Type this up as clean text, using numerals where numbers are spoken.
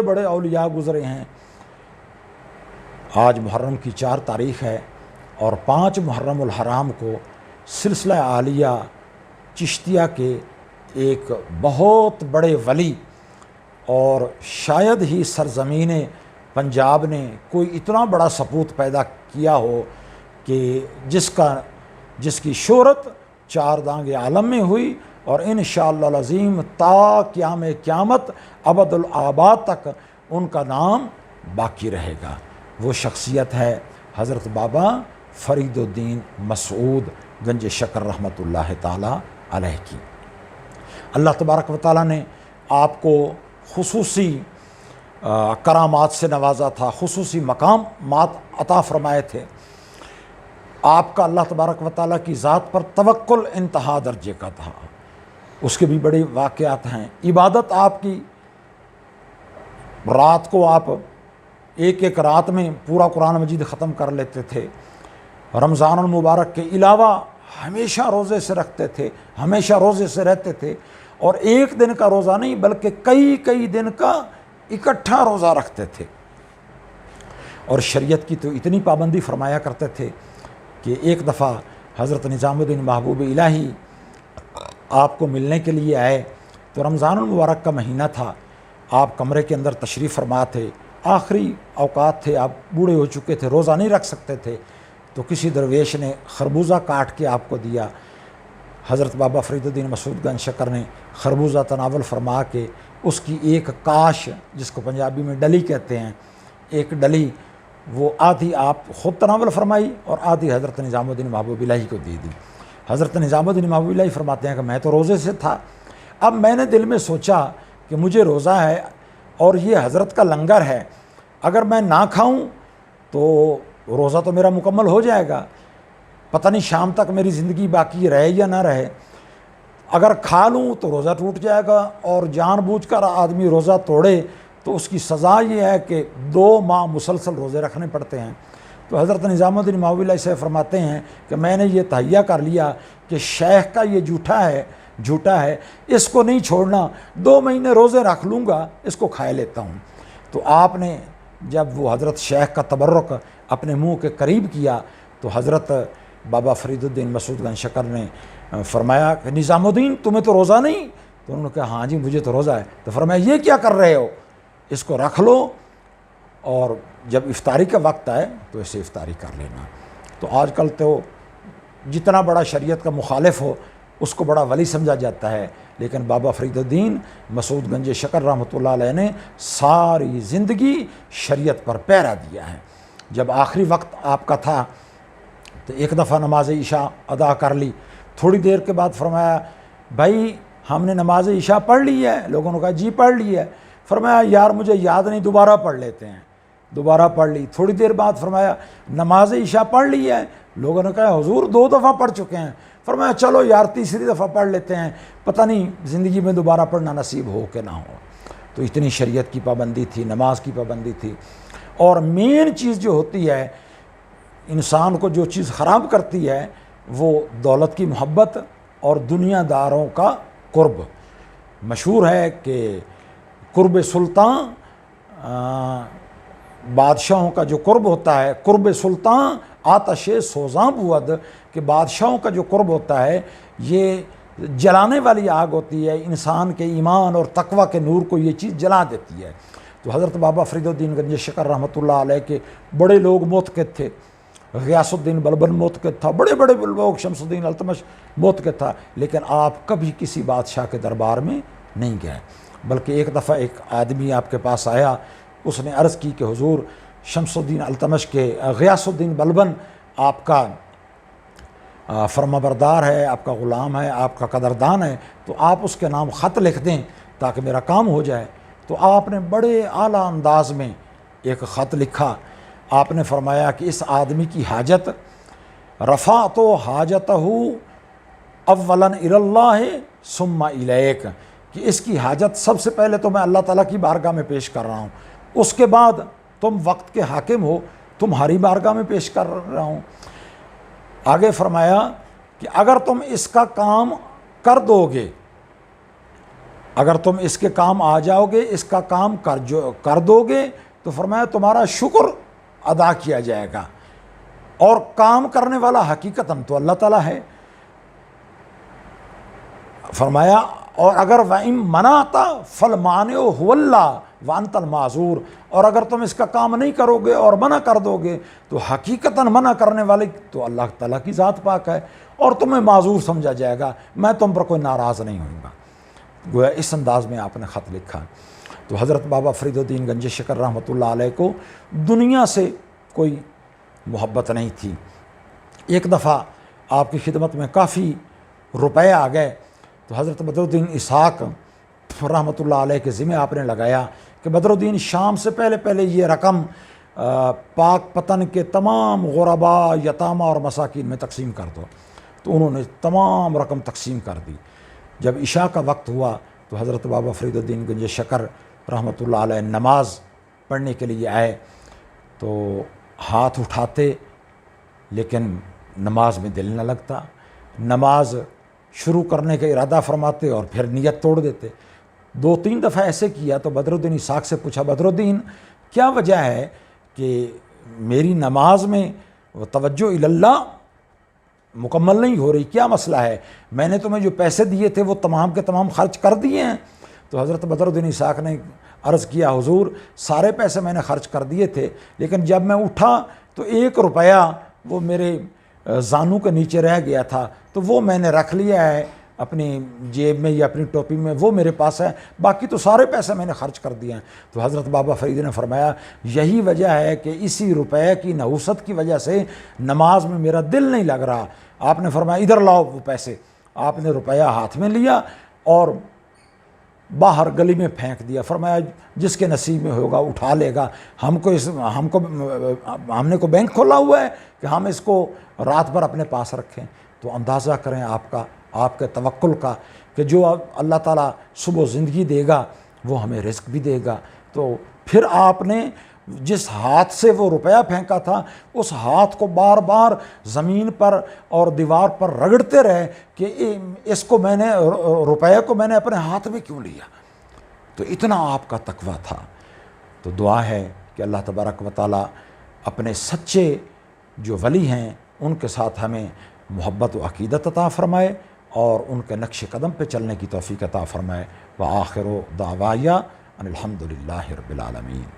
بڑے اولیاء گزرے ہیں۔ آج محرم کی 4 تاریخ ہے اور 5 محرم الحرام کو سلسلہ عالیہ چشتیہ کے ایک بہت بڑے ولی اور شاید ہی سرزمین پنجاب نے کوئی اتنا بڑا سپوت پیدا کیا ہو کہ جس کی شہرت 4 دانگ عالم میں ہوئی اور انشاءاللہ العظیم تا قیام قیامت ابد الآباد تک ان کا نام باقی رہے گا۔ وہ شخصیت ہے حضرت بابا فرید الدین مسعود گنج شکر رحمۃ اللہ تعالی علیہ کی۔ اللہ تبارک و تعالیٰ نے آپ کو خصوصی کرامات سے نوازا تھا، خصوصی مقامات عطا فرمائے تھے۔ آپ کا اللہ تبارک و تعالیٰ کی ذات پر توکل انتہا درجے کا تھا، اس کے بھی بڑے واقعات ہیں۔ عبادت آپ کی، رات کو آپ ایک رات میں پورا قرآن مجید ختم کر لیتے تھے۔ رمضان المبارک کے علاوہ ہمیشہ روزے سے رکھتے تھے، ہمیشہ روزے سے رہتے تھے، اور ایک دن کا روزہ نہیں بلکہ کئی دن کا اکٹھا روزہ رکھتے تھے۔ اور شریعت کی تو اتنی پابندی فرمایا کرتے تھے کہ ایک دفعہ حضرت نظام الدین محبوب الہی آپ کو ملنے کے لیے آئے تو رمضان المبارک کا مہینہ تھا، آپ کمرے کے اندر تشریف فرما تھے، آخری اوقات تھے، آپ بوڑھے ہو چکے تھے، روزہ نہیں رکھ سکتے تھے، تو کسی درویش نے خربوزہ کاٹ کے آپ کو دیا۔ حضرت بابا فرید الدین مسعود گنج شکر نے خربوزہ تناول فرما کے اس کی ایک کاش، جس کو پنجابی میں ڈلی کہتے ہیں، ایک ڈلی، وہ آدھی آپ خود تناول فرمائی اور آدھی حضرت نظام الدین محبوب الہی کو دے دی۔ حضرت نظام الدین محبوب الہی فرماتے ہیں کہ میں تو روزے سے تھا، اب میں نے دل میں سوچا کہ مجھے روزہ ہے اور یہ حضرت کا لنگر ہے، اگر میں نہ کھاؤں تو روزہ تو میرا مکمل ہو جائے گا، پتہ نہیں شام تک میری زندگی باقی رہے یا نہ رہے، اگر کھا لوں تو روزہ ٹوٹ جائے گا، اور جان بوجھ کر آدمی روزہ توڑے تو اس کی سزا یہ ہے کہ 2 ماہ مسلسل روزے رکھنے پڑتے ہیں۔ تو حضرت نظام الدین محبوب الہی سے فرماتے ہیں کہ میں نے یہ تہیہ کر لیا کہ شیخ کا یہ جھوٹا ہے، اس کو نہیں چھوڑنا، 2 مہینے روزے رکھ لوں گا، اس کو کھائے لیتا ہوں۔ تو آپ نے جب وہ حضرت شیخ کا تبرک اپنے منہ کے قریب کیا تو حضرت بابا فرید الدین مسعود گنج شکر نے فرمایا کہ نظام الدین تمہیں تو روزہ نہیں؟ تو انہوں نے کہا ہاں جی مجھے تو روزہ ہے۔ تو فرمایا یہ کیا کر رہے ہو، اس کو رکھ لو اور جب افطاری کا وقت آئے تو اسے افطاری کر لینا۔ تو آج کل تو جتنا بڑا شریعت کا مخالف ہو اس کو بڑا ولی سمجھا جاتا ہے، لیکن بابا فرید الدین مسعود گنج شکر رحمۃ اللہ علیہ نے ساری زندگی شریعت پر پہرا دیا ہے۔ جب آخری وقت آپ کا تھا تو ایک دفعہ نماز عشاء ادا کر لی، تھوڑی دیر کے بعد فرمایا بھائی ہم نے نماز عشاء پڑھ لی ہے؟ لوگوں نے کہا جی پڑھ لی ہے۔ فرمایا یار مجھے یاد نہیں، دوبارہ پڑھ لیتے ہیں۔ دوبارہ پڑھ لی، تھوڑی دیر بعد فرمایا نماز عشاء پڑھ لی ہے؟ لوگوں نے کہا حضور 2 دفعہ پڑھ چکے ہیں۔ فرمایا چلو یار تیسری دفعہ پڑھ لیتے ہیں، پتہ نہیں زندگی میں دوبارہ پڑھنا نصیب ہو کہ نہ ہو۔ تو اتنی شریعت کی پابندی تھی، نماز کی پابندی تھی۔ اور مین چیز جو ہوتی ہے، انسان کو جو چیز خراب کرتی ہے وہ دولت کی محبت اور دنیا داروں کا قرب۔ مشہور ہے کہ قرب سلطان، بادشاہوں کا جو قرب ہوتا ہے، قرب سلطان آتش سوزاں بود، کہ بادشاہوں کا جو قرب ہوتا ہے یہ جلانے والی آگ ہوتی ہے، انسان کے ایمان اور تقوی کے نور کو یہ چیز جلا دیتی ہے۔ تو حضرت بابا فرید الدین گنج شکر رحمۃ اللہ علیہ کے بڑے لوگ معتقد تھے، غیاث الدین بلبن معتقد تھا، بڑے بڑے لوگ، شمس الدین التمش معتقد تھا، لیکن آپ کبھی کسی بادشاہ کے دربار میں نہیں گئے، بلکہ ایک دفعہ ایک آدمی آپ کے پاس آیا، اس نے عرض کی کہ حضور شمس الدین التمش کے غیاث الدین بلبن آپ کا فرما بردار ہے، آپ کا غلام ہے، آپ کا قدردان ہے، تو آپ اس کے نام خط لکھ دیں تاکہ میرا کام ہو جائے۔ تو آپ نے بڑے اعلیٰ انداز میں ایک خط لکھا، آپ نے فرمایا کہ اس آدمی کی حاجت رفعت حاجتہ اولا الی اللہ ثم الیک، کہ اس کی حاجت سب سے پہلے تو میں اللہ تعالیٰ کی بارگاہ میں پیش کر رہا ہوں، اس کے بعد تم وقت کے حاکم ہو، تمہاری بارگاہ میں پیش کر رہا ہوں۔ آگے فرمایا کہ اگر تم اس کا کام کر دو گے اگر تم اس کے کام آ جاؤ گے، اس کا کام کر دو گے تو فرمایا تمہارا شکر ادا کیا جائے گا، اور کام کرنے والا حقیقتاً تو اللہ تعالیٰ ہے۔ فرمایا اور اگر وَإِن مَنَعْتَ فَالْمَانِعُ هُوَ اللَّهُ وَأَنْتَ الْمَعْذُورُ، اور اگر تم اس کا کام نہیں کرو گے اور منع کر دو گے تو حقیقتاً منع کرنے والے تو اللہ تعالیٰ کی ذات پاک ہے، اور تمہیں معذور سمجھا جائے گا، میں تم پر کوئی ناراض نہیں ہوں گا۔ گویا اس انداز میں آپ نے خط لکھا۔ تو حضرت بابا فرید الدین گنج شکر رحمۃ اللہ علیہ کو دنیا سے کوئی محبت نہیں تھی۔ ایک دفعہ آپ کی خدمت میں کافی روپے آ گئے تو حضرت بدر الدین اسحاق رحمۃ اللہ علیہ کے ذمہ آپ نے لگایا کہ بدر الدین شام سے پہلے یہ رقم پاک پتن کے تمام غرباء، یتامہ اور مساکین میں تقسیم کر دو۔ تو انہوں نے تمام رقم تقسیم کر دی۔ جب عشاء کا وقت ہوا تو حضرت بابا فرید الدین گنج شکر رحمۃ اللہ علیہ نماز پڑھنے کے لیے آئے تو ہاتھ اٹھاتے لیکن نماز میں دل نہ لگتا، نماز شروع کرنے کا ارادہ فرماتے اور پھر نیت توڑ دیتے۔ 2-3 دفعہ ایسے کیا تو بدر الدین اسحاق سے پوچھا، بدر الدین کیا وجہ ہے کہ میری نماز میں توجہ اللہ مکمل نہیں ہو رہی، کیا مسئلہ ہے؟ میں نے تمہیں جو پیسے دیے تھے وہ تمام کے تمام خرچ کر دیے ہیں۔ تو حضرت بدر الدین اسحاق نے عرض کیا، حضور سارے پیسے میں نے خرچ کر دیے تھے، لیکن جب میں اٹھا تو 1 روپیہ وہ میرے زانوں کے نیچے رہ گیا تھا، تو وہ میں نے رکھ لیا ہے اپنی جیب میں یا اپنی ٹوپی میں، وہ میرے پاس ہے، باقی تو سارے پیسے میں نے خرچ کر دیے ہیں۔ تو حضرت بابا فرید نے فرمایا یہی وجہ ہے کہ اسی روپے کی نحوست کی وجہ سے نماز میں میرا دل نہیں لگ رہا۔ آپ نے فرمایا ادھر لاؤ وہ پیسے۔ آپ نے روپیہ ہاتھ میں لیا اور باہر گلی میں پھینک دیا۔ فرمایا جس کے نصیب میں ہوگا اٹھا لے گا، ہم نے کو بینک کھولا ہوا ہے کہ ہم اس کو رات بھر اپنے پاس رکھیں۔ تو اندازہ کریں آپ کے توکل کا کہ جو اللہ تعالیٰ صبح زندگی دے گا وہ ہمیں رزق بھی دے گا۔ تو پھر آپ نے جس ہاتھ سے وہ روپیہ پھینکا تھا اس ہاتھ کو بار بار زمین پر اور دیوار پر رگڑتے رہے کہ اس کو میں نے روپیہ کو میں نے اپنے ہاتھ میں کیوں لیا۔ تو اتنا آپ کا تقویٰ تھا۔ تو دعا ہے کہ اللہ تبارک و تعالیٰ اپنے سچے جو ولی ہیں ان کے ساتھ ہمیں محبت و عقیدت عطا فرمائے اور ان کے نقش قدم پہ چلنے کی توفیق عطا فرمائے۔ وآخر دعوایا ان الحمد للہ رب العالمین۔